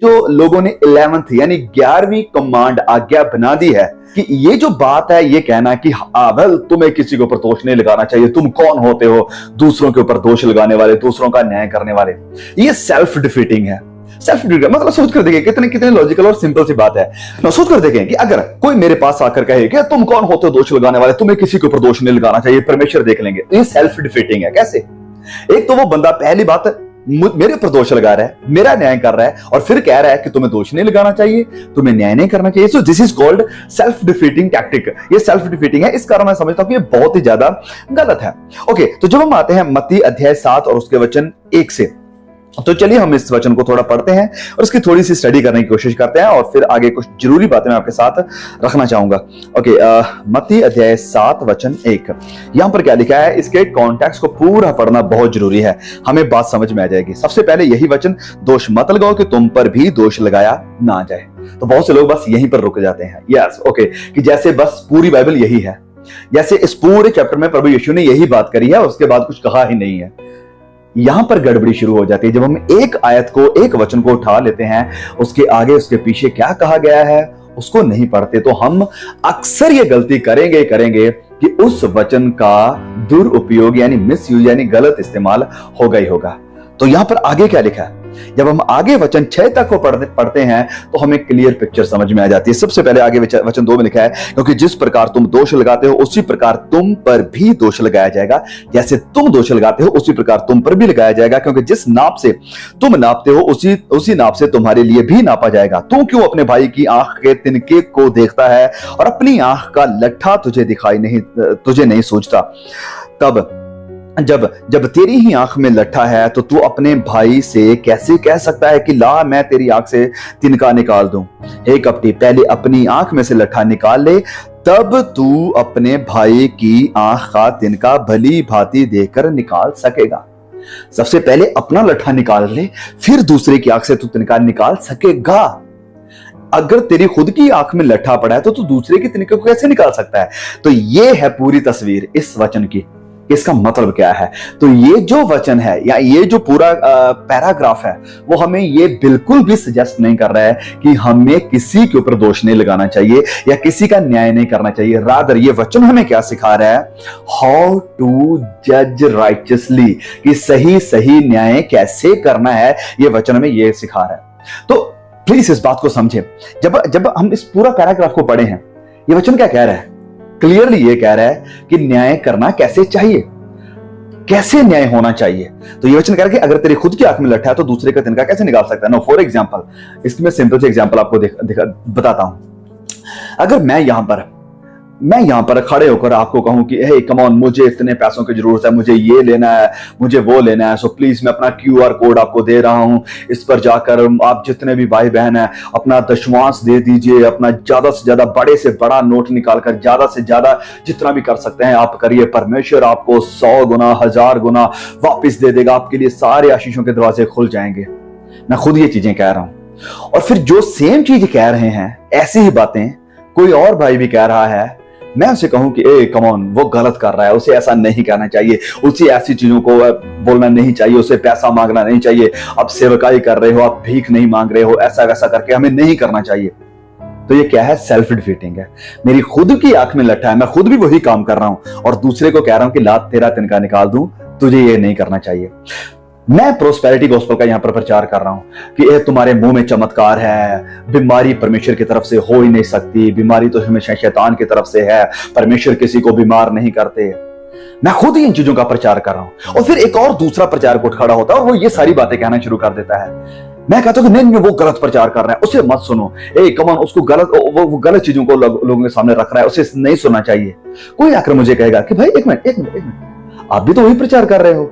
जो लोगों ने 11th यानी 11वीं कमांड आज्ञा बना दी है कि ये जो बात है, ये कहना कि वेल तुम्हें किसी के ऊपर दोष नहीं लगाना चाहिए, तुम कौन होते हो दूसरों के ऊपर दोष लगाने वाले, दूसरों का न्याय करने वाले, ये सेल्फ डिफीटिंग है। सेल्फ डिफीटिंग मतलब सोच कर देखें कितने कितने लॉजिकल और सिंपल सी बात है ना। सोच कर देखें कि अगर कोई मेरे पास आकर कहे कि तुम कौन होते हो दोष लगाने वाले, तुम्हें किसी के ऊपर दोष नहीं लगाना चाहिए, परमेश्वर देख लेंगे, तो ये सेल्फ डिफीटिंग है। कैसे? एक तो वो बंदा पहली बात मेरे ऊपर दोष लगा रहा है, मेरा न्याय कर रहा है, और फिर कह रहा है कि तुम्हें दोष नहीं लगाना चाहिए, तुम्हें न्याय नहीं करना चाहिए। So this is called self defeating tactic. ये सेल्फ डिफीटिंग है। इस कारण मैं समझता हूं कि ये बहुत ही ज्यादा गलत है। ओके, तो जब हम आते हैं मत्ती अध्याय 7 और उसके वचन 1 से, तो चलिए हम इस वचन को थोड़ा पढ़ते हैं और उसकी थोड़ी सी स्टडी करने की कोशिश करते हैं, और फिर आगे कुछ जरूरी बातें मैं आपके साथ रखना चाहूंगा। ओके, मत्ती अध्याय 7 वचन 1, यहां पर क्या लिखा है, इसके कॉन्टेक्स्ट को पूरा पढ़ना बहुत जरूरी है, हमें बात समझ में आ जाएगी। सबसे पहले यही वचन, दोष मत लगाओ कि तुम पर भी दोष लगाया ना जाए। तो बहुत से लोग बस यहीं पर रुक जाते हैं। यस, ओके, कि जैसे बस पूरी बाइबल यही है, जैसे इस पूरे चैप्टर में प्रभु यीशु ने यही बात करी है, उसके बाद कुछ कहा ही नहीं है। यहां पर गड़बड़ी शुरू हो जाती है जब हम एक आयत को, एक वचन को उठा लेते हैं, उसके आगे उसके पीछे क्या कहा गया है उसको नहीं पढ़ते, तो हम अक्सर ये गलती करेंगे कि उस वचन का दुरुपयोग यानी मिस यूज यानी गलत इस्तेमाल होगा ही होगा। तो यहां पर आगे क्या लिखा है, जब हम आगे वचन 6 तक को पढ़ते हैं तो हमें क्लियर पिक्चर समझ में आ जाती है। सबसे पहले आगे वचन 2 में लिखा है, क्योंकि जिस प्रकार तुम दोष लगाते हो उसी प्रकार तुम पर भी दोष लगाया जाएगा, जैसे तुम दोष लगाते हो उसी प्रकार तुम पर भी लगाया जाएगा, क्योंकि जिस नाप से तुम नापते हो उसी नाप से तुम्हारे लिए भी नापा जाएगा। तू क्यों अपने भाई की आंख के तिनके को देखता है और अपनी आंख का लट्ठा तुझे नहीं सूझता? तब जब तेरी ही आंख में लट्ठा है तो तू अपने भाई से कैसे कह सकता है कि ला मैं तेरी आंख से तिनका निकाल दूं? हे कपटी, पहले अपनी आंख में से लट्ठा निकाल ले, तब तू अपने भाई की आंख का तिनका भली भांति देखकर निकाल सकेगा। सबसे पहले अपना लट्ठा निकाल ले, फिर दूसरे की आंख से तू तिनका निकाल सकेगा। अगर तेरी खुद की आंख में लट्ठा पड़ा है तो तू दूसरे की तिनके को कैसे निकाल सकता है? तो ये है पूरी तस्वीर इस वचन की। इसका मतलब क्या है? तो ये जो वचन है या ये जो पूरा पैराग्राफ है वो हमें ये बिल्कुल भी सजेस्ट नहीं कर रहा है कि हमें किसी के ऊपर दोष नहीं लगाना चाहिए या किसी का न्याय नहीं करना चाहिए। रादर ये वचन हमें क्या सिखा रहा है? हाउ टू जज राइचसली, कि सही न्याय कैसे करना है, ये वचन हमें ये सिखा रहा है। तो प्लीज इस बात को समझें। जब हम इस पूरा पैराग्राफ को पढ़े हैं, ये वचन क्या कह रहा है? क्लियरली ये कह रहा है कि न्याय करना कैसे चाहिए, कैसे न्याय होना चाहिए। तो ये वचन कह रहा है कि अगर तेरी खुद की आंख में लट्ठा है तो दूसरे का तिनका कैसे निकाल सकता है? नो, फॉर एग्जांपल, इसकी मैं सिंपल से एग्जांपल आपको बताता हूं। अगर मैं यहां पर खड़े होकर आपको कहूं कि हे कम ऑन, मुझे इतने पैसों की जरूरत है, मुझे ये लेना है, मुझे वो लेना है, सो प्लीज मैं अपना QR कोड आपको दे रहा हूं, इस पर जाकर आप जितने भी भाई बहन है अपना दशमांश दे दीजिए, अपना ज्यादा से ज्यादा बड़े से बड़ा नोट निकालकर ज्यादा से ज्यादा जितना भी कर सकते हैं आप करिए, परमेश्वर आपको 100 गुना 1000 गुना वापिस दे देगा, आपके लिए सारे आशीषों के दरवाजे खुल जाएंगे। मैं खुद ये चीजें कह रहा हूं, और फिर जो सेम चीज कह रहे हैं, ऐसी ही बातें कोई और भाई भी कह रहा है, मैं उसे कहूं कि ए कम ऑन, वो गलत कर रहा है, उसे ऐसा नहीं कहना चाहिए, उसे ऐसी चीजों को बोलना नहीं चाहिए, उसे पैसा मांगना नहीं चाहिए, आप सेवकाई कर रहे हो, आप भीख नहीं मांग रहे हो, ऐसा वैसा करके हमें नहीं करना चाहिए। तो ये क्या है? सेल्फ डिफीटिंग है। मेरी खुद की आंख में लट्ठा है, मैं खुद भी वही काम कर रहा हूं और दूसरे को कह रहा हूं कि ला तेरा तिनका निकाल दूं, तुझे ये नहीं करना चाहिए। मैं प्रोस्पेरिटी गॉस्पेल का यहां पर प्रचार कर रहा हूं कि तुम्हारे मुंह में चमत्कार है, बीमारी परमेश्वर की तरफ से हो ही नहीं सकती, बीमारी तो हमेशा शैतान की तरफ से है, परमेश्वर किसी को बीमार नहीं करते। मैं खुद ही इन चीजों का प्रचार कर रहा हूं, और फिर एक और दूसरा प्रचारक उठ खड़ा होता है और वो ये सारी बातें कहना शुरू कर देता है। मैं कहता हूं कि नहीं, वो गलत प्रचार कर रहा है, उसे मत सुनो, ए कम ऑन, उसको वो गलत चीजों को लोगों के सामने रख रहा है, उसे नहीं सुनना चाहिए। कोई आकर मुझे कहेगा कि भाई एक मिनट, आप भी तो वही प्रचार कर रहे हो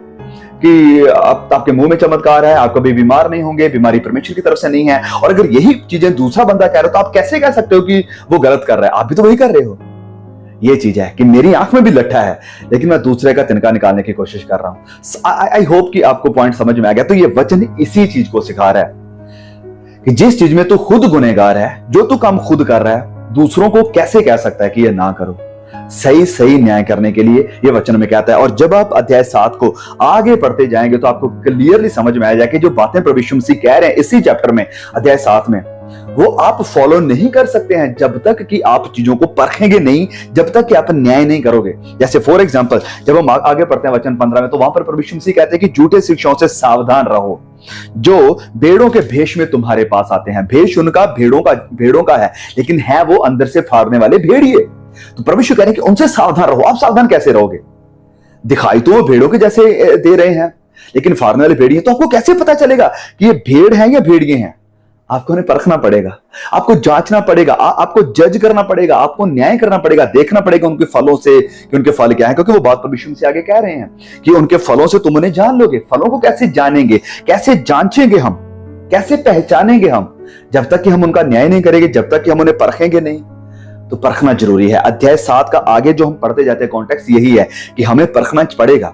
कि आपके मुंह में चमत्कार है, आप कभी बीमार नहीं होंगे, बीमारी परमेश्वर की तरफ से नहीं है, और अगर यही चीजें दूसरा बंदा कह रहा हो तो आप कैसे कह सकते हो कि वो गलत कर रहा है? आप भी तो वही कर रहे हो। ये चीज है कि मेरी आंख में भी लट्ठा है लेकिन मैं दूसरे का तिनका निकालने की कोशिश कर रहा हूं। आई होप कि आपको पॉइंट समझ में आ गया। तो ये वचन इसी चीज को सिखा रहा है कि जिस चीज में तू खुद गुनहगार है, जो तू काम खुद कर रहा है, दूसरों को कैसे कह सकता है कि ये ना करो? सही सही न्याय करने के लिए ये वचन में कहता है। और जब आप अध्याय 7 को आगे पढ़ते जाएंगे तो आपको क्लियरली समझ में आ जाएगा कि जो बातें प्रभु यीशु मसीह कह रहे हैं इसी चैप्टर में, अध्याय 7 में, वो आप फॉलो नहीं कर सकते हैं जब तक कि आप चीजों को परखेंगे नहीं, जब तक कि आप न्याय नहीं करोगे। जैसे फॉर एग्जांपल जब हम आगे पढ़ते हैं वचन 15 में, तो वहां पर प्रभु यीशु मसीह कहते हैं कि झूठे शिक्षाओं से सावधान रहो जो भेड़ों के भेष में तुम्हारे पास आते हैं। भेष उनका भेड़ों का है, लेकिन है वो अंदर से फाड़ने वाले भेड़िए। तो प्रभु यीशु कह रहे हैं कि उनसे सावधान रहो। आप सावधान कैसे रहोगे? दिखाई तो वो भेड़ों के जैसे दे रहे हैं, लेकिन फाड़ने वाले भेड़िए। तो आपको कैसे पता चलेगा कि ये भेड़ है या भेड़िए हैं? आपको उन्हें परखना पड़ेगा, आपको जांचना पड़ेगा, आपको जज करना पड़ेगा, आपको न्याय करना पड़ेगा, देखना पड़ेगा उनके फलों से कि उनके फल क्या है। क्योंकि वो बात प्रभु यीशु से आगे कह रहे हैं कि उनके फलों से तुम उन्हें जान लोगे। फलों को कैसे जानेंगे, कैसे जांचेंगे हम, कैसे पहचानेंगे हम? जब तक कि हम उनका न्याय नहीं करेंगे, जब तक कि हम उन्हें परखेंगे नहीं। तो परखना जरूरी है। अध्याय 7 का आगे जो हम पढ़ते जाते हैं कॉन्टेक्स्ट यही है कि हमें परखना पड़ेगा।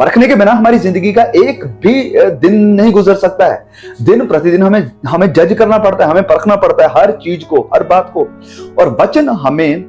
परखने के बिना हमारी जिंदगी का एक भी दिन नहीं गुजर सकता है। दिन प्रतिदिन हमें जज करना पड़ता है, हमें परखना पड़ता है हर चीज को, हर बात को। और वचन हमें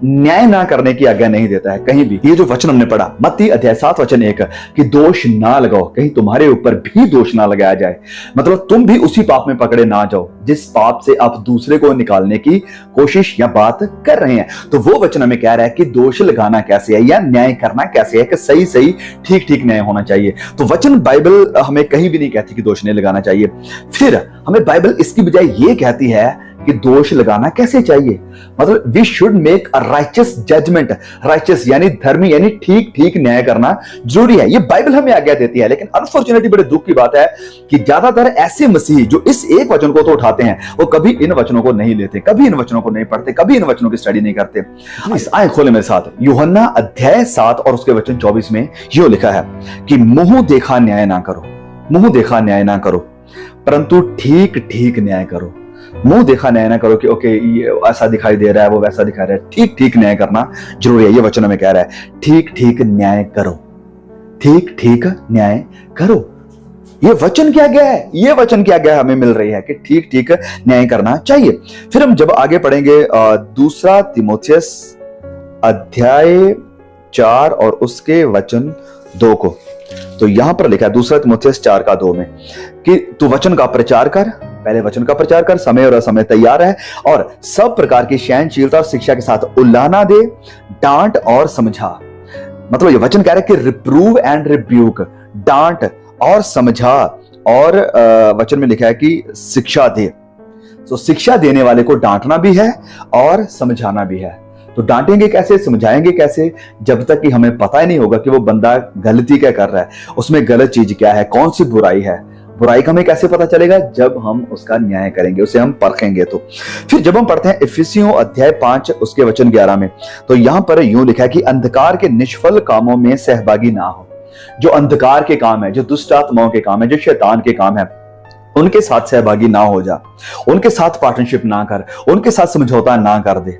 न्याय ना करने की आज्ञा नहीं देता है कहीं भी। ये जो वचन हमने पढ़ा मत्ती अध्याय 7 वचन 1 कि दोष ना लगाओ, कहीं तुम्हारे ऊपर भी दोष ना लगाया जाए। मतलब तुम भी उसी पाप में पकड़े ना जाओ जिस पाप से आप दूसरे को निकालने की कोशिश या बात कर रहे हैं। तो वो वचन हमें कह रहा है कि दोष लगाना कैसे है या न्याय करना कैसे है, कि सही सही ठीक ठीक न्याय होना चाहिए। तो वचन बाइबल हमें कहीं भी नहीं कहती कि दोष नहीं लगाना चाहिए। फिर हमें बाइबल इसकी बजाय ये कहती है कि दोष लगाना कैसे चाहिए। मतलब we should make a righteous judgement. Righteous यानी धर्मी, यानी ठीक ठीक न्याय करना जरूरी है। ये बाइबल हमें आज्ञा देती है। लेकिन अनफॉर्चुनेटली बड़े दुख की बात है कि ज्यादातर ऐसे मसीही जो इस एक वचन को तो उठाते हैं, वो कभी इन वचनों को नहीं लेते, कभी इन वचनों को नहीं पढ़ते, कभी इन वचनों की स्टडी नहीं करते। इस आए खोले मेरे साथ यूहन्ना अध्याय 7 और उसके वचन 24 में यो लिखा है कि मुंह देखा न्याय ना करो, मुंह देखा न्याय ना करो, परंतु ठीक ठीक न्याय करो। मुंह देखा न्याय ना करो कि ओके ये ऐसा दिखाई दे रहा है, वो वैसा दिखा रहा है। ठीक ठीक न्याय करना जरूरी है। ये वचन में कह रहा है ठीक ठीक न्याय करो, ठीक ठीक न्याय करो। ये वचन क्या गया है? ये वचन क्या गया हमें मिल रही है कि ठीक ठीक न्याय करना चाहिए। फिर हम जब आगे पढ़ेंगे दूसरा तीमुथियुस अध्याय 4 और उसके वचन 2 को, तो यहां पर लिखा है दूसरा तीमुथियुस 4:2 में कि तू वचन का प्रचार कर, पहले वचन का प्रचार कर, समय और असमय तैयार है, और सब प्रकार की सहनशीलता और शिक्षा के साथ उल्लाना दे, डांट और समझा। मतलब ये वचन कह रहा है कि रिप्रूव एंड रिब्यूक, डांट और समझा। और वचन में लिखा है कि शिक्षा दे। तो शिक्षा देने वाले को डांटना भी है और समझाना भी है। तो डांटेंगे कैसे, समझाएंगे कैसे, जब तक कि हमें पता ही नहीं होगा कि वो बंदा गलती क्या कर रहा है, उसमें गलत चीज क्या है, कौन सी बुराई है। बुराई का हमें कैसे पता चलेगा? जब हम उसका न्याय करेंगे, उसे हम परखेंगे। तो फिर जब हम पढ़ते हैं इफिसियों अध्याय 5 उसके वचन 11 में, तो यहां पर यूं लिखा है कि अंधकार के निष्फल कामों में सहभागी ना हो। जो अंधकार के काम है, जो दुष्ट आत्माओं के काम है, जो शैतान के काम है, उनके साथ सहभागी ना हो जा, उनके साथ पार्टनरशिप ना कर, उनके साथ समझौता ना कर दे।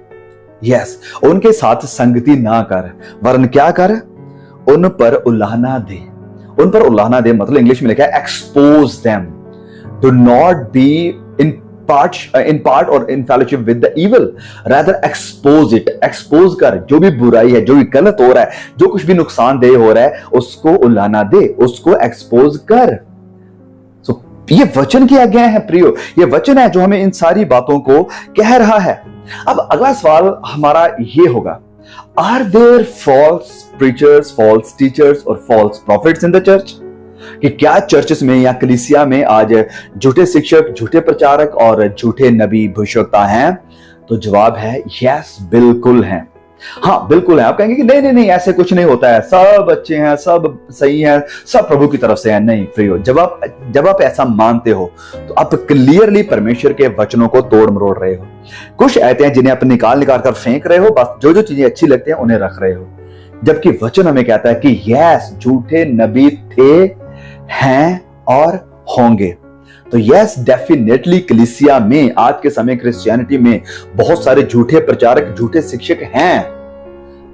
यस, उनके साथ संगति ना कर, वरन क्या कर? उन पर उल्लाहना दे। उन पर उल्लाहना दे मतलब इंग्लिश में लिखा है expose them. Do not be in part और in fellowship with the evil, rather expose it. Expose कर, जो भी बुराई है, जो भी गलत हो रहा है, जो कुछ भी नुकसानदेह हो रहा है, उसको उल्लाहना दे, उसको एक्सपोज कर। सो ये वचन की आज्ञा है प्रियो, ये वचन है जो हमें इन सारी बातों को कह रहा है। अब अगला सवाल हमारा ये होगा, are there false preachers, false teachers और false prophets in the church? कि क्या चर्चेस में या कलीसिया में आज झूठे शिक्षक, झूठे प्रचारक और झूठे नबी भविष्यवक्ता हैं? तो जवाब है यस, बिल्कुल हैं। हाँ बिल्कुल है। आप कहेंगे कि नहीं नहीं नहीं, ऐसे कुछ नहीं होता है, सब अच्छे हैं, सब सही हैं, सब प्रभु की तरफ से हैं। नहीं प्रियो, जब आप ऐसा मानते हो तो आप क्लियरली परमेश्वर के वचनों को तोड़ मरोड़ रहे हो। कुछ आयतें हैं जिन्हें आप निकाल कर फेंक रहे हो, बस जो जो चीजें अच्छी लगती हैं उन्हें रख रहे हो। जबकि वचन हमें कहता है कि यस, झूठे नबी थे, हैं और होंगे। तो यस, डेफिनेटली कलीसिया में आज के समय क्रिश्चियनिटी में बहुत सारे झूठे प्रचारक, झूठे शिक्षक हैं।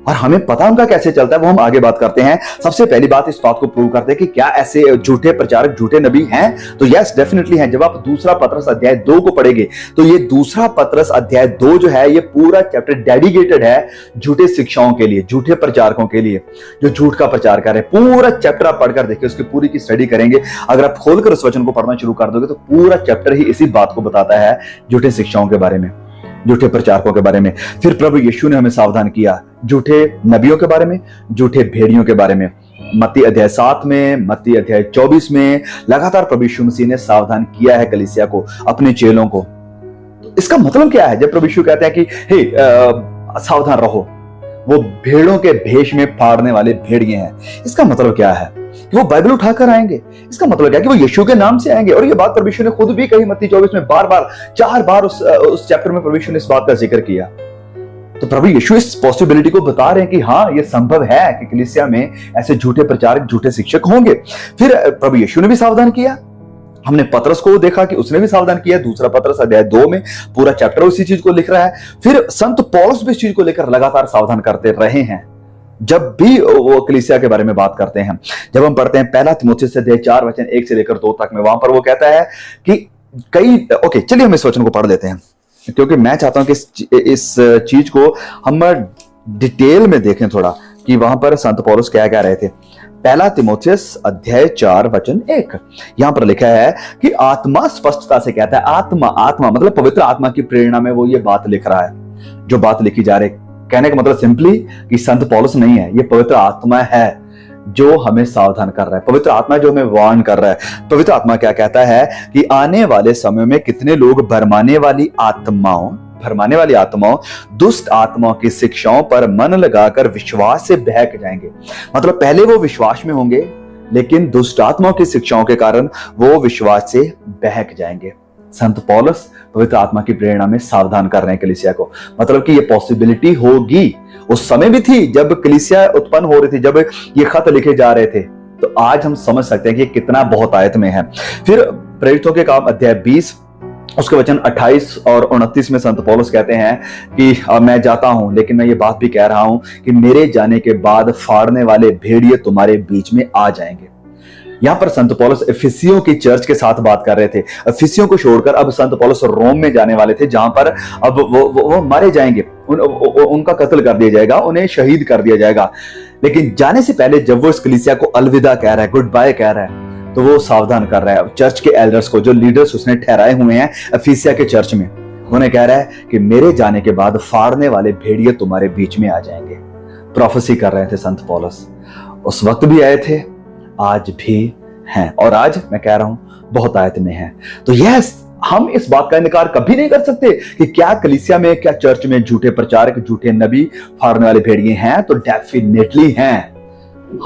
और हमें पता उनका कैसे चलता है वो हम आगे बात करते हैं। सबसे पहली बात इस बात को प्रूव करते हैं कि क्या ऐसे झूठे प्रचारक झूठे नबी हैं, तो यस डेफिनेटली हैं। जब आप दूसरा पतरस अध्याय 2 को पढ़ेंगे तो ये दूसरा पतरस अध्याय 2 जो है ये पूरा चैप्टर डेडिकेटेड है झूठे शिक्षाओं के लिए, झूठे प्रचारकों के लिए जो झूठ का प्रचार कर रहे हैं। पूरा चैप्टर आप पढ़कर देखिए, उसकी पूरी की स्टडी करेंगे। अगर आप खोलकर उस वचन को पढ़ना शुरू कर दोगे तो पूरा चैप्टर ही इसी बात को बताता है, झूठे शिक्षाओं के बारे में, झूठे प्रचारकों के बारे में। फिर प्रभु यीशु ने हमें सावधान किया झूठे नबियों के बारे में, झूठे भेड़ियों के बारे में। मत्ती अध्याय 7 में, मत्ती अध्याय 24 में लगातार प्रभु यीशु मसीह ने सावधान किया है कलीसिया को, अपने चेलों को। तो इसका मतलब क्या है जब प्रभु यीशु कहते हैं कि हे सावधान रहो, वो भेड़ों के भेष में फाड़ने वाले भेड़िए हैं, इसका मतलब क्या है कि वो बाइबल उठाकर आएंगे। इसका मतलब क्या है कि वो यीशु के नाम से आएंगे। और ये बात प्रभु यीशु ने खुद भी कही मत्ती 24 में, बार बार 4 बार उस चैप्टर में प्रभु यीशु ने इस बात का जिक्र किया। तो प्रभु यीशु इस पॉसिबिलिटी को बता रहे हैं कि हाँ ये संभव है कि कलीसिया में ऐसे झूठे प्रचारक झूठे शिक्षक होंगे। फिर प्रभु यीशु ने भी सावधान किया। हमने पतरस को देखा कि उसने भी सावधान किया। दूसरा पतरस अध्याय 2 में पूरा चैप्टर उसी चीज को लिख रहा है। फिर संत पौलुस भी इस चीज को लेकर लगातार सावधान करते रहे हैं जब भी वो कलीसिया के बारे में बात करते हैं। जब हम पढ़ते हैं पहला तीमुथियुस अध्याय 4 वचन 1 से लेकर 2 तक में, वहां पर वो कहता है कि ओके चलिए हम इस वचन को पढ़ लेते हैं क्योंकि मैं चाहता हूं कि इस चीज को हम डिटेल में देखें थोड़ा कि वहां पर संत पौलुस क्या कह रहे थे। पहला तीमुथियुस अध्याय 4 वचन 1 यहां पर लिखा है कि आत्मा स्पष्टता से कहता है, आत्मा मतलब पवित्र आत्मा की प्रेरणा में वो ये बात लिख रहा है जो बात लिखी जा रही है। कहने का मतलब सिंपली कि संत पौलुस नहीं है, ये पवित्र आत्मा है जो हमें सावधान कर रहा है, पवित्र आत्मा जो हमें वार्न कर रहा है। पवित्र आत्मा क्या कहता है कि आने वाले समय में कितने लोग भरमाने वाली आत्माओं दुष्ट आत्माओं की शिक्षाओं पर मन लगाकर विश्वास से बहक जाएंगे। मतलब पहले वो विश्वास में होंगे लेकिन दुष्ट आत्माओं की शिक्षाओं के कारण वो विश्वास से बहक जाएंगे। संत पौलुस पवित्र आत्मा की प्रेरणा में सावधान कर रहे हैं कलीसिया को। मतलब कि ये पॉसिबिलिटी होगी, उस समय भी थी जब कलीसिया उत्पन्न हो रही थी, जब ये खत लिखे जा रहे थे। तो आज हम समझ सकते हैं कि कितना बहुतायत में है। फिर प्रेरितों के काम अध्याय 20 उसके वचन 28 और 29 में संत पौलुस कहते हैं कि मैं जाता हूं लेकिन मैं ये बात भी कह रहा हूं कि मेरे जाने के बाद फाड़ने वाले भेड़िए तुम्हारे बीच में आ जाएंगे। यहां पर संत पौलुस इफिसियों की चर्च के साथ बात कर रहे थे। इफिसियों को छोड़कर अब संत पौलुस रोम में जाने वाले थे जहां पर अब वो मारे जाएंगे, उनका कत्ल कर दिया जाएगा, उन्हें शहीद कर दिया जाएगा। लेकिन जाने से पहले जब वो इस कलीसिया को अलविदा कह रहा है, गुड बाय कह रहा है, तो वो सावधान कर रहा है चर्च के एल्डर्स को, जो लीडर्स उसने ठहराए हुए हैं इफिसिया के चर्च में। उन्हें कह रहा है कि मेरे जाने के बाद फाड़ने वाले भेड़िए तुम्हारे बीच में आ जाएंगे। प्रोफेसी कर रहे थे संत पौलुस, उस वक्त भी आए थे, आज भी हैं, और आज मैं कह रहा हूं बहुत आयत में है। तो यस, हम इस बात का इनकार कभी नहीं कर सकते कि क्या कलीसिया में, क्या चर्च में झूठे प्रचारक झूठे नबी फाड़ने वाले भेड़िए हैं, तो डेफिनेटली हैं।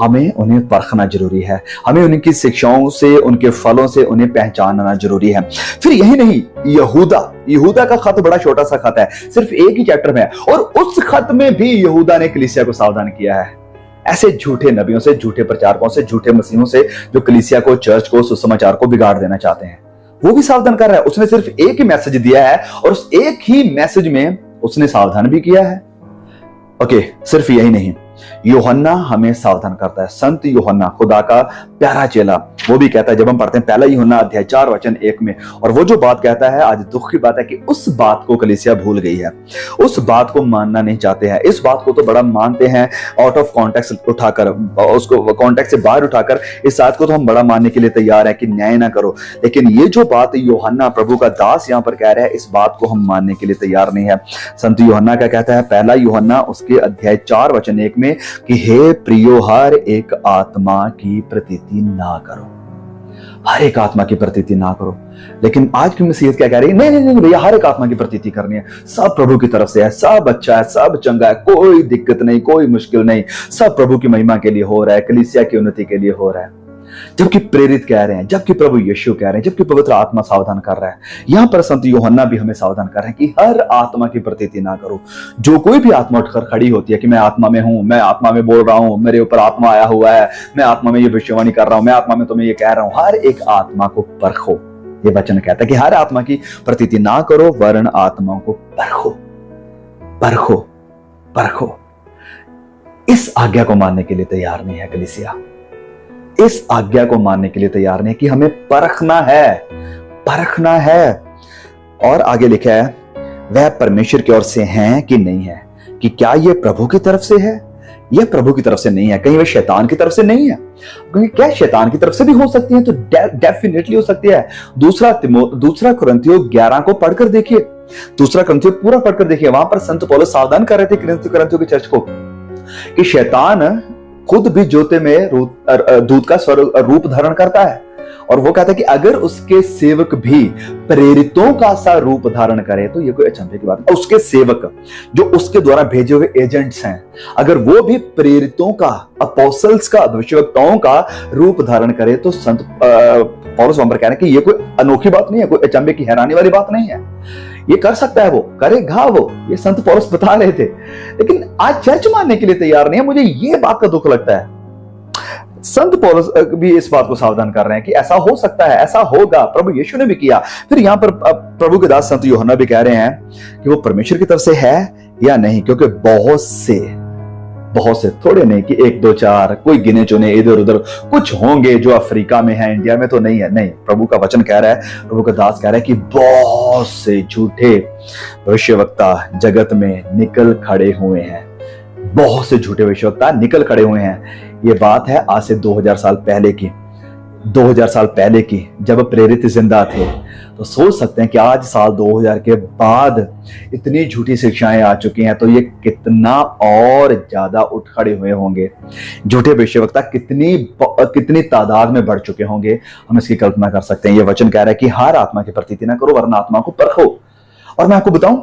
हमें उन्हें परखना जरूरी है, हमें उनकी शिक्षाओं से, उनके फलों से उन्हें पहचानना जरूरी है। फिर यही नहीं, यहूदा का खत बड़ा छोटा सा खत है, सिर्फ एक ही चैप्टर में है, और उस खत में भी यहूदा ने कलीसिया को सावधान किया है ऐसे झूठे नबियों से, झूठे प्रचारकों से, झूठे मसीहों से जो कलीसिया को, चर्च को, सुसमाचार को बिगाड़ देना चाहते हैं। वो भी सावधान कर रहा है। उसने सिर्फ एक ही मैसेज दिया है और उस एक ही मैसेज में उसने सावधान भी किया है। ओके, सिर्फ यही नहीं, यूहन्ना हमें सावधान करता है। संत यूहन्ना, खुदा का प्यारा चेला, वो भी कहता है, जब हम पढ़ते हैं पहला यूहन्ना अध्याय 4 वचन 1 में, और वो जो बात कहता है, आज दुख की बात है कि उस बात को कलीसिया भूल गई है, उस बात को मानना नहीं चाहते हैं। इस बात को तो बड़ा मानते हैं, आउट ऑफ कॉन्टेक्स्ट उठाकर, उसको कॉन्टेक्स्ट से बाहर उठाकर इस बात को तो हम बड़ा मानने के लिए तैयार है कि न्याय ना करो। लेकिन ये जो बात यूहन्ना प्रभु का दास यहाँ पर कह रहा है, इस बात को हम मानने के लिए तैयार नहीं है। संत यूहन्ना क्या कहता है, पहला यूहन्ना उसके अध्याय 4 वचन 1 में कि हे प्रियो, हर एक आत्मा की प्रतीति ना करो, हर एक आत्मा की प्रतीति ना करो। लेकिन आज की मसीहत क्या कह रही है, नहीं भैया, हर एक आत्मा की प्रतीति करनी है, सब प्रभु की तरफ से है, सब अच्छा है, सब चंगा है, कोई दिक्कत नहीं, कोई मुश्किल नहीं, सब प्रभु की महिमा के लिए हो रहा है, कलीसिया की उन्नति के लिए हो रहा है। जबकि प्रेरित कह रहे हैं, जबकि प्रभु यीशु कह रहे हैं, जबकि पवित्र आत्मा सावधान कर रहा है। यहां पर संत यूहन्ना भी हमें सावधान कर रहे हैं कि हर आत्मा की प्रतीति ना करो। जो कोई भी आत्मा उठकर खड़ी होती है कि मैं आत्मा में हूं, मैं आत्मा में बोल रहा हूं, मेरे ऊपर आत्मा आया हुआ है, मैं आत्मा में ये भविष्यवाणी कर रहा हूं, मैं आत्मा में तुम्हें ये कह रहा हूं, हर एक आत्मा को परखो। ये वचन कहता है कि हर आत्मा की प्रतीति ना करो, वरन आत्माओं को परखो, परखो, परखो। इस आज्ञा को मानने के लिए तैयार नहीं है कलीसिया, इस आज्ञा को मानने के लिए तैयार नहीं कि हमें परखना है, परखना है। और आगे लिखा है वह परमेश्वर की ओर से हैं कि नहीं है, कि क्या यह प्रभु की तरफ से है, यह प्रभु की तरफ से नहीं है, कहीं वह शैतान की तरफ से नहीं है। क्योंकि क्या शैतान की तरफ से भी हो सकती है, तो डेफिनेटली हो सकती है। दूसरा कुरिन्थियों 11 को पढ़कर देखिए, दूसरा कुरिन्थियों पूरा पढ़कर देखिए, वहां पर संत पौलुस सावधान कर रहे थे कुरिन्थियों की चर्च को कि शैतान खुद भी जोते में दूत का रूप धारण करता है, और वो कहता है कि अगर उसके सेवक भी प्रेरितों का सा रूप धारण करे तो ये कोई अचंभे की बात नहीं। उसके सेवक जो उसके द्वारा भेजे हुए एजेंट्स हैं, अगर वो भी प्रेरितों का, अपोस्टल्स का, भविष्यवक्ताओं का रूप धारण करे तो संत पौलुस वहां पर कह रहे हैं कि ये कोई अनोखी बात नहीं है, कोई अचंभे की हैरानी वाली बात नहीं है, ये कर सकता है, वो करेगा, वो ये संत पौलुस बता रहे थे। लेकिन आज चर्च मानने के लिए तैयार नहीं है। मुझे ये बात का दुख लगता है। संत पौलुस भी इस बात को सावधान कर रहे हैं कि ऐसा हो सकता है, ऐसा होगा, प्रभु यीशु ने भी किया। फिर यहां पर प्रभु के दास संत यूहन्ना भी कह रहे हैं कि वो परमेश्वर की तरफ से है या नहीं, क्योंकि बहुत से, थोड़े नहीं कि 1 2 4 कोई गिने चुने इधर उधर कुछ होंगे जो अफ्रीका में है, इंडिया में तो नहीं है। नहीं, प्रभु का वचन कह रहा है, प्रभु का दास कह रहा है कि बहुत से झूठे भविष्यवक्ता जगत में निकल खड़े हुए हैं, बहुत से झूठे भविष्यवक्ता निकल खड़े हुए हैं। ये बात है आज से 2000 साल पहले की, 2000 साल पहले की, जब प्रेरित जिंदा थे। तो सोच सकते हैं कि आज साल 2000 के बाद इतनी झूठी शिक्षाएं आ चुकी हैं, तो ये कितना और ज्यादा उठ खड़े हुए होंगे, झूठे भविष्यवक्ता कितनी तादाद में बढ़ चुके होंगे, हम इसकी कल्पना कर सकते हैं। ये वचन कह रहा है कि हर आत्मा की प्रतीति ना करो वरना आत्मा को परखो। और मैं आपको बताऊं,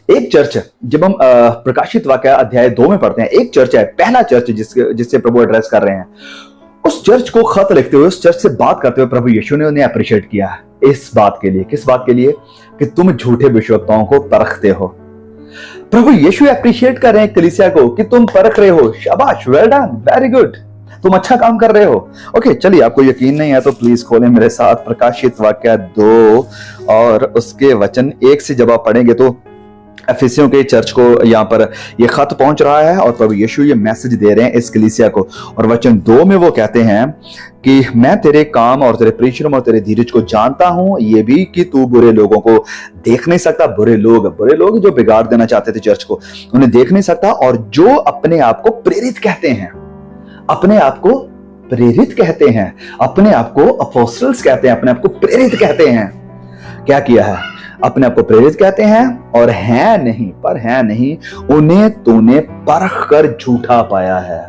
एक चर्च, जब हम प्रकाशित वाक्य अध्याय 2 में पढ़ते हैं, एक चर्च है, पहला चर्च जिससे प्रभु एड्रेस कर रहे हैं, उस चर्च को खत लिखते हुए, उस चर्च से बात करते हुए प्रभु यीशु ने उन्हें अप्रिशिएट किया इस बात के लिए। किस बात के लिए? कि तुम झूठे भविष्यवक्ताओं को परखते हो। प्रभु यीशु अप्रिशिएट कर रहे हैं कलीसिया को कि तुम परख रहे हो, शाबाश, वेल डन, वेरी गुड, तुम अच्छा काम कर रहे हो। ओके, चलिए, आपको यकीन नहीं है तो प्लीज खोलें मेरे साथ प्रकाशित वाक्य 2 और उसके वचन 1 से। जब आप पढ़ेंगे तो एफिसियों के चर्च को यहाँ पर ये खत पहुंच रहा है और प्रभु यीशु ये मैसेज दे रहे हैं इस कलीसिया को। और वचन 2 में वो कहते हैं कि मैं तेरे काम और तेरे परिश्रम और तेरे धीरज को जानता हूं, ये भी कि तू बुरे लोगों को देख नहीं सकता। बुरे लोग जो बिगाड़ देना चाहते थे चर्च को, उन्हें देख नहीं सकता, और जो अपने आप को प्रेरित कहते हैं, अपने आप को प्रेरित कहते हैं, अपने आप को अपोस्टल्स कहते हैं, अपने आप को प्रेरित कहते हैं। क्या किया है? अपने आप को प्रेरित कहते हैं और है नहीं, पर है नहीं, उन्हें तूने परख कर झूठा पाया है।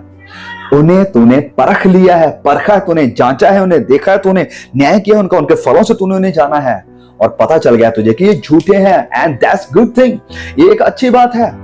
उन्हें तूने परख लिया है, परखा है तूने, जांचा है उन्हें, देखा है तूने, न्याय किया उनका, उनके फलों से तूने उन्हें जाना है और पता चल गया तुझे कि ये झूठे हैं। एंड दैट्स गुड थिंग, ये एक अच्छी बात है।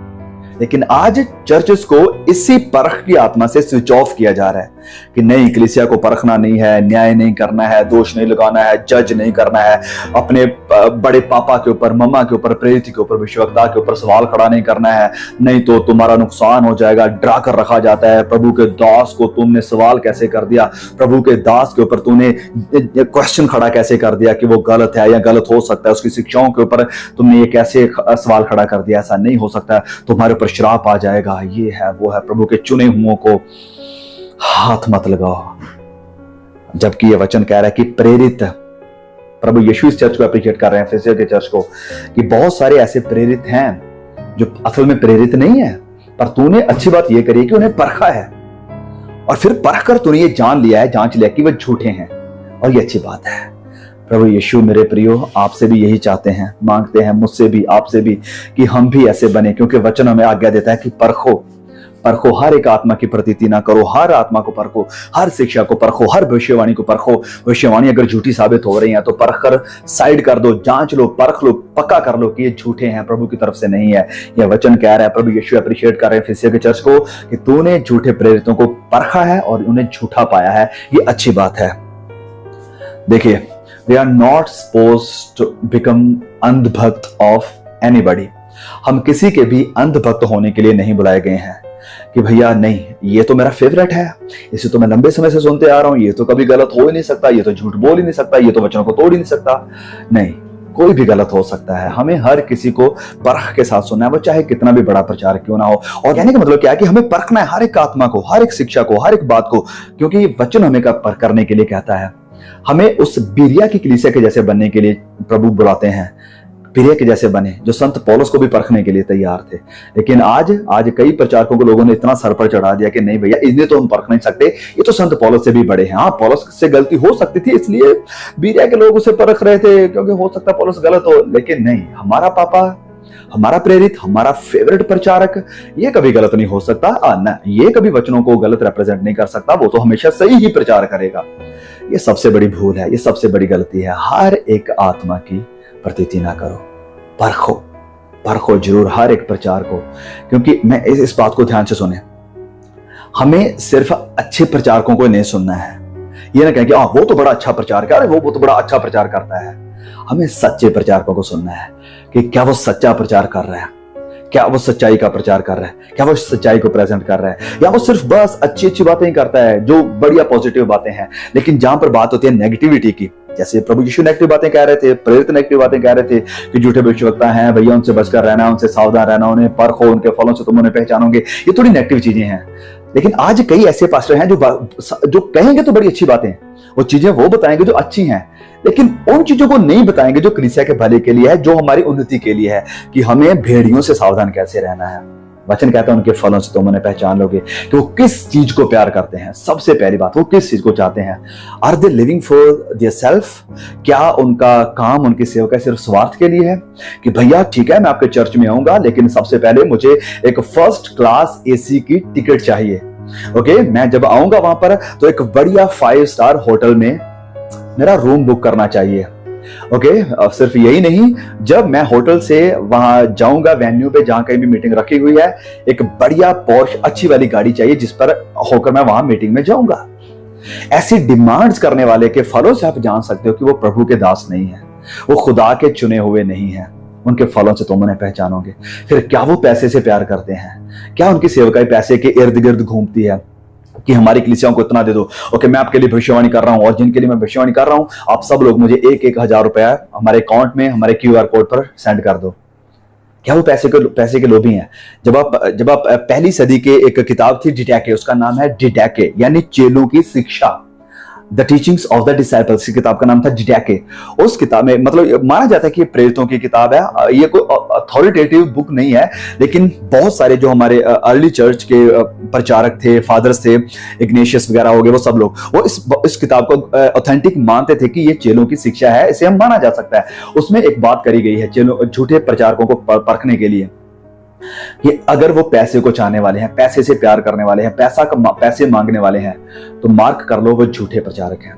लेकिन आज चर्चेस को इसी परख की आत्मा से स्विच ऑफ किया जा रहा है कि नहीं, कलीसिया को परखना नहीं है, न्याय नहीं करना है, दोष नहीं लगाना है, जज नहीं करना है, अपने बड़े पापा के ऊपर, मम्मा के ऊपर, प्रेरित के ऊपर, विश्ववक्ता के ऊपर सवाल खड़ा नहीं करना है, नहीं तो तुम्हारा नुकसान हो जाएगा। डरा कर रखा जाता है, प्रभु के दास को तुमने सवाल कैसे कर दिया, प्रभु के दास के ऊपर तूने क्वेश्चन खड़ा कैसे कर दिया कि वो गलत है या गलत हो सकता है, उसकी शिक्षाओं के ऊपर तुमने ये कैसे सवाल खड़ा कर दिया, ऐसा नहीं हो सकता, तुम्हारे ऊपर श्राप आ जाएगा, ये है वो है। प्रभु के चुने हुओं को हाथ मत लगाओ। जबकि ये वचन कह रहा है कि प्रेरित, प्रभु यीशु इस चर्च को अप्रिशिएट कर रहे हैं, एफिसियों के चर्च को, कि बहुत सारे ऐसे प्रेरित हैं जो असल में प्रेरित नहीं है, पर तूने अच्छी बात ये करी कि उन्हें परखा है और फिर परख कर तूने ये जान लिया है, जांच लिया कि वो झूठे हैं, और ये अच्छी बात है। प्रभु यीशु मेरे प्रियो आपसे भी यही चाहते हैं, मांगते हैं, मुझसे भी, आपसे भी, कि हम भी ऐसे बने, क्योंकि वचन हमें आज्ञा देता है कि परखो, हर एक आत्मा की प्रतीति ना करो, हर आत्मा को परखो, हर शिक्षा को परखो, हर भविष्यवाणी को परखो। भविष्यवाणी अगर झूठी साबित हो रही है तो परख कर साइड कर दो, जांच लो, परख लो, पक्का कर लो कि ये झूठे हैं, प्रभु की तरफ से नहीं है। यह वचन कह रहा है, प्रभु यीशु अप्रिशिएट कर रहे हैं एफिसियों के चर्च को कि तूने झूठे प्रेरितों को परखा है और उन्हें झूठा पाया है, ये अच्छी बात है। देखिए, we are not supposed to become अंधभक्त of anybody। हम किसी के भी अंधभक्त होने के लिए नहीं बुलाए गए हैं कि भैया नहीं, ये तो मेरा फेवरेट है, इसे तो मैं लंबे समय से सुनते आ रहा हूं, ये तो कभी गलत हो ही नहीं सकता, ये तो झूठ बोल ही नहीं सकता, ये तो वचनों को तोड़ ही नहीं सकता। नहीं, कोई भी गलत हो सकता है। हमें हर किसी को परख के साथ सुनना है, वो चाहे कितना भी बड़ा प्रचार क्यों ना हो। और कहने का मतलब क्या है कि हमें परखना है हर एक आत्मा को, हर एक शिक्षा को, हर एक बात को, क्योंकि ये वचन हमें परख करने के लिए कहता है। हमें उस बिरिया की कलीसिया के जैसे बनने के लिए प्रभु बुलाते हैं। बिरिया के जैसे बने, जो संत पौलुस को भी परखने के लिए तैयार थे। लेकिन आज कई प्रचारकों को लोगों ने इतना सर पर चढ़ा दिया कि नहीं भैया, इन्हें तो हम परख नहीं सकते, ये तो संत पौलुस से भी बड़े हैं। हाँ, पौलुस से गलती हो सकती थी, इसलिए बिरिया के लोग उसे परख रहे थे, क्योंकि हो सकता है पौलुस गलत हो। लेकिन नहीं, हमारा पापा, हमारा प्रेरित, हमारा फेवरेट प्रचारक, ये कभी गलत नहीं हो सकता ना, ये कभी वचनों को गलत रिप्रेजेंट नहीं कर सकता, वो तो हमेशा सही ही प्रचार करेगा। ये सबसे बड़ी भूल है, ये सबसे बड़ी गलती है। हर एक आत्मा की प्रतीति ना करो, परखो जरूर हर एक प्रचार को। क्योंकि मैं इस बात को ध्यान से सुने, हमें सिर्फ अच्छे प्रचारकों को नहीं सुनना है। ये ना कहें कि वो तो बड़ा अच्छा प्रचार कर, वो तो बड़ा अच्छा प्रचार करता है। हमें सच्चे प्रचारकों को सुनना है कि क्या वो सच्चा प्रचार कर रहा है, क्या वो सच्चाई का प्रचार कर रहा है, क्या वो सच्चाई को प्रेजेंट कर रहा है, या वो सिर्फ बस अच्छी अच्छी बातें ही करता है, जो बढ़िया पॉजिटिव बातें हैं। लेकिन जहां पर बात होती है नेगेटिविटी की, जैसे प्रभु यीशु नेगेटिव बातें कह रहे थे, प्रेरित नेगेटिव बातें कह रहे थे कि झूठे भविष्यवक्ता हैं भैया, उनसे बचकर रहना, उनसे सावधान रहना, उन्हें परखो, उनके फलों से तुम उन्हें पहचानोगे, ये थोड़ी नेगेटिव चीजें हैं। लेकिन आज कई ऐसे पास्टर हैं जो कहेंगे तो बड़ी अच्छी बातें, वो चीजें वो बताएंगे जो अच्छी हैं, लेकिन उन चीजों को नहीं बताएंगे जो कलीसिया के भले के लिए है, जो हमारी उन्नति के लिए है, कि हमें भेड़ियों से सावधान कैसे रहना है। वचन कहता है उनके फलों से तुम उन्हें पहचान लोगे कि वो किस चीज को प्यार करते हैं। सबसे पहली बात, वो किस चीज को चाहते हैं। Are they living for their self? क्या उनका काम, उनकी सेवकाई सिर्फ स्वार्थ के लिए है कि भैया ठीक है मैं आपके चर्च में आऊंगा, लेकिन सबसे पहले मुझे एक फर्स्ट क्लास एसी की टिकट चाहिए। ओके, मैं जब आऊंगा वहां पर तो एक बढ़िया 5 स्टार होटल में मेरा रूम बुक करना चाहिए। ओके, सिर्फ यही नहीं, जब मैं होटल से वहां जाऊंगा वेन्यू पे जहां कहीं भी मीटिंग रखी हुई है, एक बढ़िया पोर्श अच्छी वाली गाड़ी चाहिए जिस पर होकर मैं वहां मीटिंग में जाऊंगा। ऐसी डिमांड्स करने वाले के फलों से आप जान सकते हो कि वो प्रभु के दास नहीं है, वो खुदा के चुने हुए नहीं है। उनके फलों से तुम उन्हें पहचानोगे। फिर क्या वो पैसे से प्यार करते हैं? क्या उनकी सेवकाई पैसे के इर्द गिर्द घूमती है कि हमारी कलीसियाओं को इतना दे दो? ओके, मैं आपके लिए भविष्यवाणी कर रहा हूं, और जिनके लिए मैं भविष्यवाणी कर रहा हूं, आप सब लोग मुझे 1,000 रुपया हमारे अकाउंट में, हमारे QR कोड पर सेंड कर दो। क्या वो पैसे के लोभी हैं? जब आप पहली सदी के एक किताब थी डिडैके, उसका नाम है डिडैके, यानी चेलों की शिक्षा, the teachings of the disciples, की किताब का नाम था डिडैके। उस किताब में मतलब माना जाता है कि ये प्रेरितों की किताब है, ये कोई अथॉरिटेटिव बुक नहीं है, लेकिन बहुत सारे जो हमारे अर्ली चर्च के प्रचारक थे, फादर्स थे, इग्नेशियस वगैरह हो गए, वो सब लोग वो इस किताब को ऑथेंटिक मानते थे कि ये चेलों की शिक्षा है, इसे हम माना जा सकता है। उसमें एक बात करी गई है चेलों, झूठे प्रचारकों को परखने के लिए, कि अगर वो पैसे को चाहने वाले हैं, पैसे से प्यार करने वाले हैं, पैसे मांगने वाले हैं, तो मार्क कर लो वो झूठे प्रचारक हैं,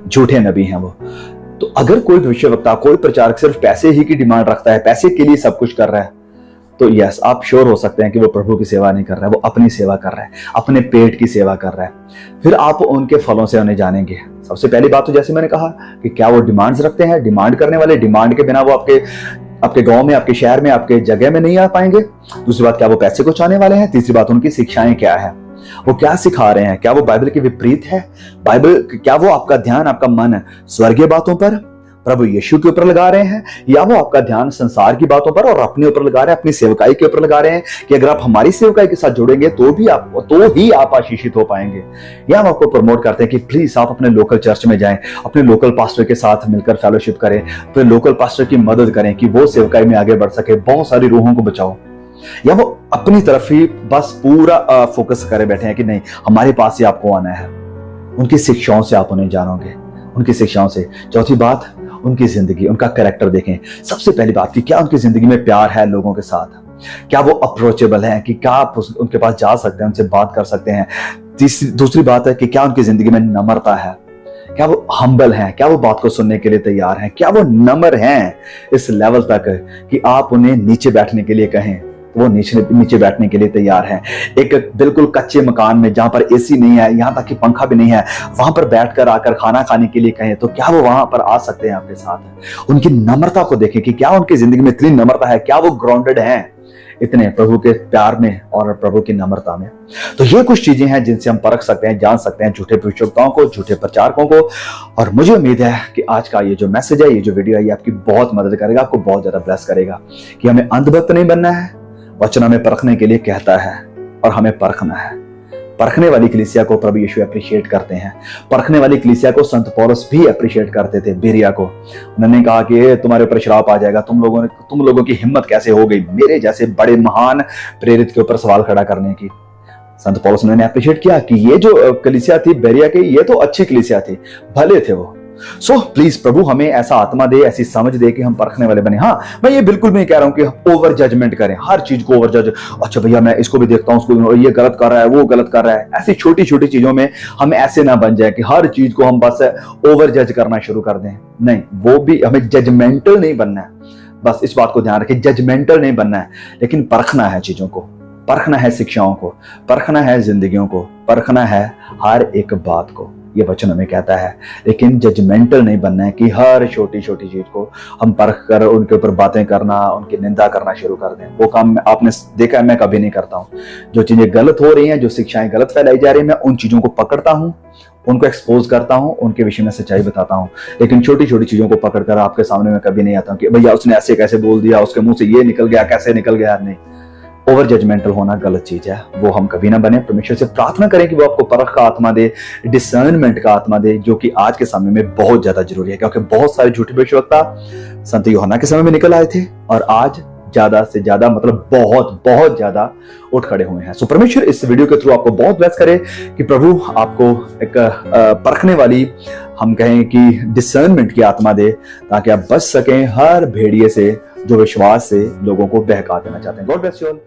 झूठे नबी हैं वो। तो अगर कोई भविष्यवक्ता, कोई प्रचारक सिर्फ पैसे ही की डिमांड रखता है, पैसे के लिए सब कुछ कर रहा है, तो यस, आप श्योर हो सकते हैं कि वो प्रभु की सेवा नहीं कर रहा है, वो अपनी सेवा कर रहा है, अपने पेट की सेवा कर रहा है। फिर आप उनके फलों से उन्हें जानेंगे। सबसे पहली बात तो जैसे मैंने कहा कि क्या वो डिमांड्स रखते हैं, डिमांड करने वाले, डिमांड के बिना वो आपके गांव में, आपके शहर में, आपके जगह में नहीं आ पाएंगे। दूसरी बात, क्या वो पैसे को चाहने वाले हैं। तीसरी बात, उनकी शिक्षाएं क्या है, वो क्या सिखा रहे हैं, क्या वो बाइबल के विपरीत है। क्या वो आपका ध्यान, आपका मन स्वर्गीय बातों पर, प्रभु यीशु के ऊपर लगा रहे हैं, या वो आपका ध्यान संसार की बातों पर और अपने ऊपर लगा रहे हैं, अपनी सेवकाई के ऊपर लगा रहे हैं कि अगर आप हमारी सेवकाई के साथ जुड़ेंगे तो ही आप आशीषित हो पाएंगे। या हम आपको प्रमोट करते हैं कि प्लीज आप अपने लोकल चर्च में जाएं, अपने लोकल पास्टर के साथ मिलकर फेलोशिप करें, अपने लोकल पास्टर की मदद करें कि वो सेवकाई में आगे बढ़ सके, बहुत सारी रूहों को बचाओ। या वो अपनी तरफ ही बस पूरा फोकस करे बैठे हैं कि नहीं, हमारे पास ही आपको आना है। उनकी शिक्षाओं से आप उन्हें जानोगे, उनकी शिक्षाओं से। चौथी बात, उनकी जिंदगी, उनका कैरेक्टर देखें। सबसे पहली बात कि क्या उनकी जिंदगी में प्यार है लोगों के साथ, क्या वो अप्रोचेबल है, कि क्या आप उनके पास जा सकते हैं, उनसे बात कर सकते हैं। दूसरी बात है कि क्या उनकी जिंदगी में नम्रता है, क्या वो हम्बल हैं, क्या वो बात को सुनने के लिए तैयार हैं, क्या वो नम्र हैं इस लेवल तक कि आप उन्हें नीचे बैठने के लिए कहें तो वो नीचे नीचे बैठने के लिए तैयार हैं। एक बिल्कुल कच्चे मकान में जहां पर एसी नहीं है, यहां तक कि पंखा भी नहीं है, वहां पर बैठकर आकर खाना खाने के लिए कहें तो क्या वो वहां पर आ सकते हैं आपके साथ? उनकी नम्रता को देखें कि क्या उनकी जिंदगी में इतनी नम्रता है, क्या वो ग्राउंडेड हैं इतने प्रभु के प्यार में और प्रभु की नम्रता में। तो ये कुछ चीजें हैं जिनसे हम परख सकते हैं, जान सकते हैं झूठे भविष्यवक्ताओं को, झूठे प्रचारकों को। और मुझे उम्मीद है कि आज का ये जो मैसेज है, ये जो वीडियो है, ये आपकी बहुत मदद करेगा, आपको बहुत ज्यादा ब्लेस करेगा कि हमें अंधभक्त नहीं बनना है। वचन हमें परखने के लिए कहता है और हमें परखना है। परखने वाली कलीसिया को प्रभु यीशु अप्रिशिएट करते हैं। परखने वाली कलीसिया को संत पौलुस भी अप्रिशिएट करते थे। बेरिया को उन्होंने कहा कि तुम्हारे ऊपर श्राप आ जाएगा, तुम लोगों की हिम्मत कैसे हो गई मेरे जैसे बड़े महान प्रेरित के ऊपर सवाल खड़ा करने की। संत पौलुस ने अप्रिशिएट किया कि ये जो कलीसिया थी बेरिया की, ये तो अच्छी कलीसिया थी, भले थे वो। सो प्लीज प्रभु हमें ऐसा आत्मा दे, ऐसी समझ दे कि हम परखने वाले बने। हाँ, मैं ये बिल्कुल नहीं कह रहा हूं कि ओवर जजमेंट करें, हर चीज को ओवर जज, अच्छा भैया मैं इसको भी देखता हूं, उसको ये गलत कर रहा है, वो गलत कर रहा है। ऐसी छोटी छोटी चीजों में हम ऐसे ना बन जाए कि हर चीज को हम बस ओवर जज करना शुरू कर दें। नहीं, वो भी हमें जजमेंटल नहीं बनना है। बस इस बात को ध्यान रखें, जजमेंटल नहीं बनना है, लेकिन परखना है चीजों को, परखना है शिक्षाओं को, परखना है जिंदगियों को, परखना है हर एक बात को। ये वचन हमें कहता है, लेकिन जजमेंटल नहीं बनना है कि हर छोटी छोटी चीज को हम परख कर उनके ऊपर बातें करना, उनकी निंदा करना शुरू कर दें। वो काम आपने देखा है, मैं कभी नहीं करता हूँ। जो चीजें गलत हो रही हैं, जो शिक्षाएं गलत फैलाई जा रही हैं, मैं उन चीजों को पकड़ता हूँ, उनको एक्सपोज करता हूँ, उनके विषय में सच्चाई बताता हूँ। लेकिन छोटी छोटी चीजों को पकड़कर आपके सामने मैं कभी नहीं आता हूँ कि भैया उसने ऐसे कैसे बोल दिया, उसके मुंह से ये निकल गया, कैसे निकल गया। नहीं, ओवर जजमेंटल होना गलत चीज है, वो हम कभी ना बने। परमेश्वर से प्रार्थना करें कि वो आपको परख का आत्मा दे, डिसर्नमेंट का आत्मा दे, जो कि आज के समय में बहुत ज्यादा जरूरी है, क्योंकि बहुत सारे झूठे भविष्यवक्ता संत यूहन्ना के समय में निकल आए थे और आज ज्यादा से ज्यादा, मतलब बहुत बहुत ज्यादा उठ खड़े हुए हैं। सो परमेश्वर इस वीडियो के थ्रू आपको बहुत ब्लेस करे कि प्रभु आपको एक परखने वाली, हम कहें कि डिसर्नमेंट की आत्मा दे, ताकि आप बच सकें हर भेड़िए से जो विश्वास से लोगों को बहका देना चाहते हैं। God bless you all.